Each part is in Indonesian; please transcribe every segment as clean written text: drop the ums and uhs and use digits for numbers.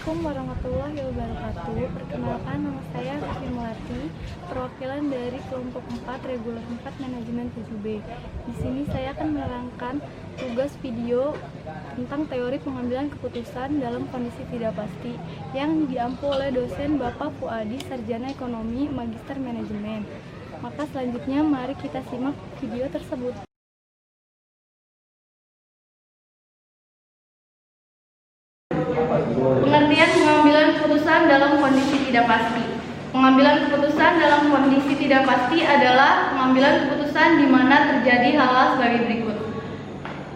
Assalamualaikum warahmatullahi wabarakatuh. Perkenalkan, nama saya Rifki Melati, perwakilan dari kelompok 4 reguler 4 manajemen 7B. Di sini saya akan menerangkan tugas video tentang teori pengambilan keputusan dalam kondisi tidak pasti yang diampu oleh dosen Bapak Fuadi, Sarjana Ekonomi, Magister Manajemen. Maka selanjutnya mari kita simak video tersebut. Pengertian pengambilan keputusan dalam kondisi tidak pasti. Pengambilan keputusan dalam kondisi tidak pasti adalah pengambilan keputusan di mana terjadi hal-hal sebagai berikut.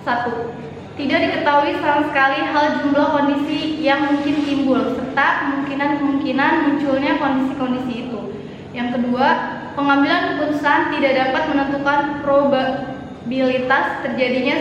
1. Tidak diketahui sama sekali hal jumlah kondisi yang mungkin timbul, serta kemungkinan munculnya kondisi-kondisi itu. Yang kedua, pengambilan keputusan tidak dapat menentukan probabilitas terjadinya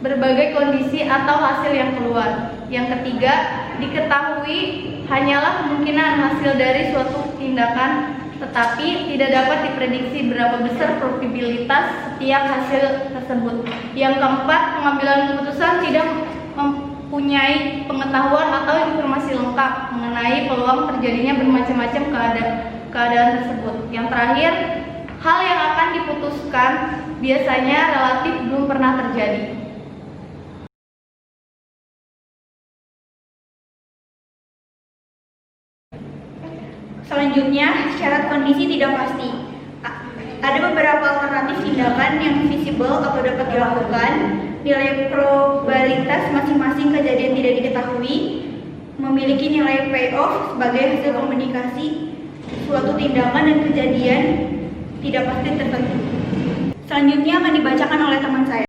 berbagai kondisi atau hasil yang keluar. Yang ketiga, diketahui hanyalah kemungkinan hasil dari suatu tindakan, tetapi tidak dapat diprediksi berapa besar probabilitas setiap hasil tersebut. Yang keempat, pengambilan keputusan tidak mempunyai pengetahuan atau informasi lengkap mengenai peluang terjadinya bermacam-macam keadaan tersebut. Yang terakhir, hal yang akan diputuskan biasanya relatif belum pernah terjadi. Selanjutnya, syarat kondisi tidak pasti. Ada beberapa alternatif tindakan yang visible atau dapat dilakukan. Nilai probabilitas masing-masing kejadian tidak diketahui, memiliki nilai payoff sebagai hasil komunikasi suatu tindakan dan kejadian tidak pasti tertentu. Selanjutnya akan dibacakan oleh teman saya.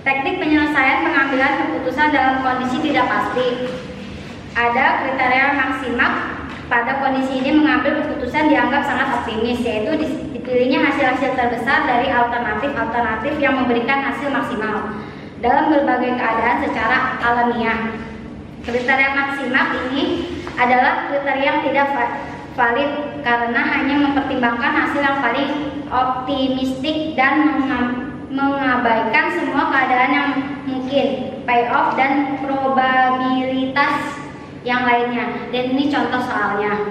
Teknik penyelesaian pengambilan keputusan dalam kondisi tidak pasti. Ada kriteria maksimal. Pada kondisi ini mengambil keputusan dianggap sangat optimis, yaitu dipilihnya hasil-hasil terbesar dari alternatif-alternatif yang memberikan hasil maksimal dalam berbagai keadaan secara alamiah. Kriteria maksimal ini adalah kriteria yang tidak valid karena hanya mempertimbangkan hasil yang paling optimistik dan mengabaikan semua keadaan yang mungkin, payoff dan probabilitas yang lainnya. Dan ini contoh soalnya.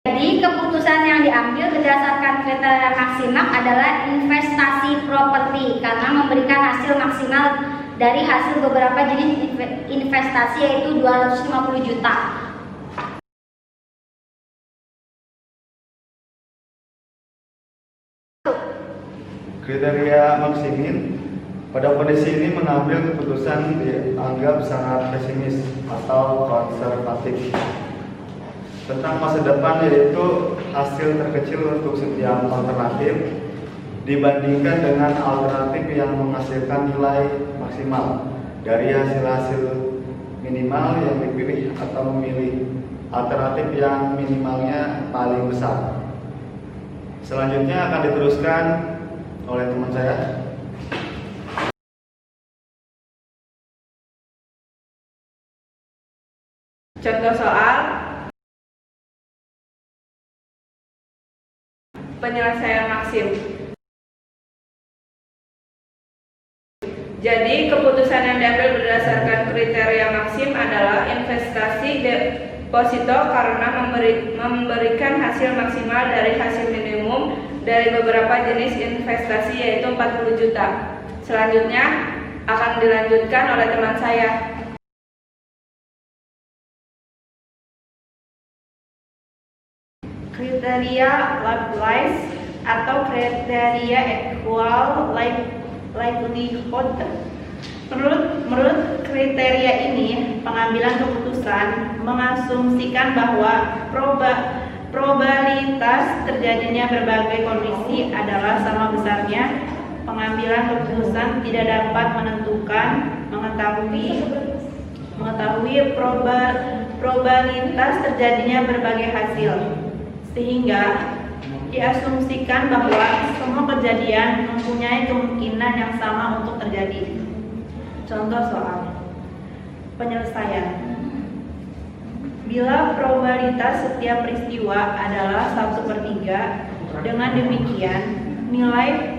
Jadi keputusan yang diambil berdasarkan kriteria maksimal adalah investasi properti karena memberikan hasil maksimal dari hasil beberapa jenis investasi, yaitu 250 juta. Kriteria maksimin pada kondisi ini mengambil keputusan dianggap sangat pesimis atau konservatif tentang masa depan, yaitu hasil terkecil untuk setiap alternatif dibandingkan dengan alternatif yang menghasilkan nilai maksimal dari hasil-hasil minimal yang dipilih atau memilih alternatif yang minimalnya paling besar. Selanjutnya akan diteruskan oleh teman saya. Contoh soal penyelesaian maksim. Jadi keputusan yang diambil berdasarkan kriteria maksim adalah investasi deposito karena memberikan hasil maksimal dari hasil minimum dari beberapa jenis investasi, yaitu 40 juta. Selanjutnya akan dilanjutkan oleh teman saya. Kriteria Laplace atau kriteria equal likelihood. Menurut kriteria ini, pengambilan keputusan mengasumsikan bahwa probabilitas terjadinya berbagai kondisi adalah sama besarnya. Pengambilan keputusan tidak dapat mengetahui probabilitas terjadinya berbagai hasil, sehingga diasumsikan bahwa semua kejadian mempunyai kemungkinan yang sama untuk terjadi. Contoh soal penyelesaian. bila probabilitas setiap peristiwa adalah 1/3. Dengan demikian, nilai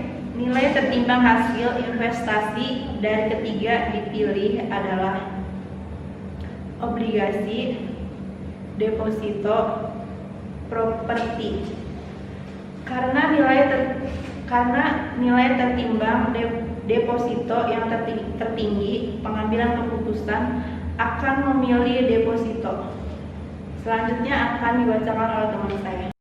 tertimbang hasil investasi dari ketiga dipilih adalah obligasi, deposito, properti. Karena nilai tertimbang deposito yang tertinggi, pengambilan keputusan akan memilih deposito. Selanjutnya akan dibacakan oleh teman saya.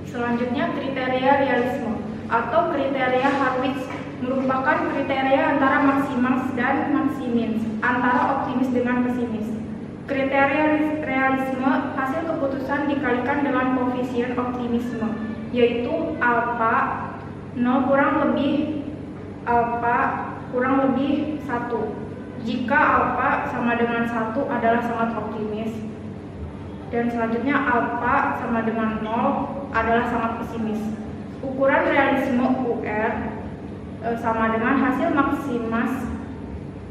Selanjutnya, kriteria realisme atau kriteria Harwitz merupakan kriteria antara maksimal dan maksimis, antara optimis dengan pesimis. Kriteria realisme, hasil keputusan dikalikan dengan koefisien optimisme, yaitu alfa 0 kurang lebih 1. Jika alfa sama dengan 1 adalah sangat optimis, dan selanjutnya alfa sama dengan 0 adalah sangat pesimis. Ukuran realisme UR sama dengan hasil maksimas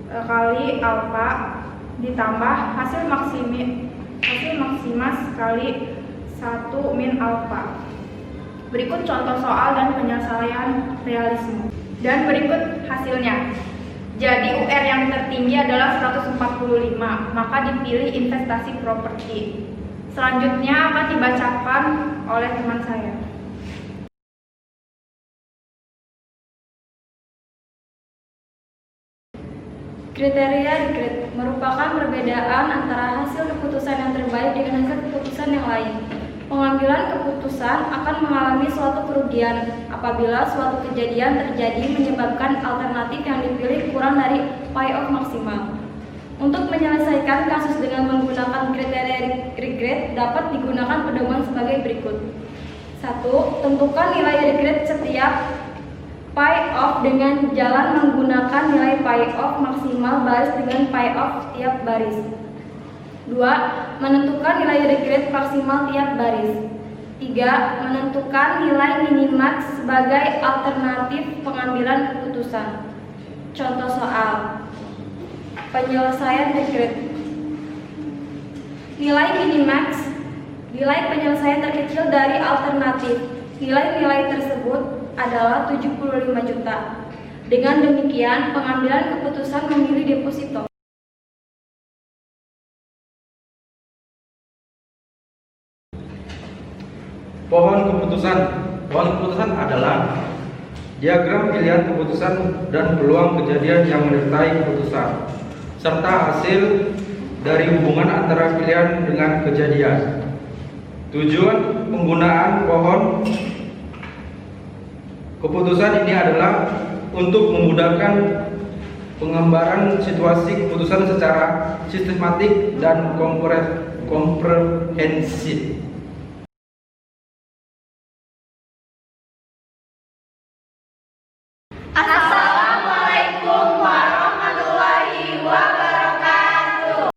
kali alfa ditambah hasil maksimas kali 1 min alfa. Berikut contoh soal dan penyelesaian realisme. Dan berikut hasilnya. Jadi UR yang tertinggi adalah 145, maka dipilih investasi properti. Selanjutnya akan dibacakan oleh teman saya. Kriteria regret merupakan perbedaan antara hasil keputusan yang terbaik dengan hasil keputusan yang lain. Pengambilan keputusan akan mengalami suatu kerugian apabila suatu kejadian terjadi menyebabkan alternatif yang dipilih kurang dari payoff maksimal. Untuk menyelesaikan kasus dengan menggunakan kriteria regret dapat digunakan pedoman sebagai berikut. 1. Tentukan nilai regret setiap payoff dengan jalan menggunakan nilai payoff maksimal baris dengan payoff tiap baris. 2. Menentukan nilai regret maksimal tiap baris. 3. Menentukan nilai minimax sebagai alternatif pengambilan keputusan. Contoh soal. Penyelesaian regret. Nilai minimax, nilai penyelesaian terkecil dari alternatif. Nilai-nilai tersebut adalah 75 juta. Dengan demikian, pengambilan keputusan memilih deposito. Pohon keputusan adalah diagram pilihan keputusan dan peluang kejadian yang menyertai keputusan, serta hasil dari hubungan antara pilihan dengan kejadian. Tujuan penggunaan pohon keputusan ini adalah untuk memudahkan penggambaran situasi keputusan secara sistematik dan komprehensif.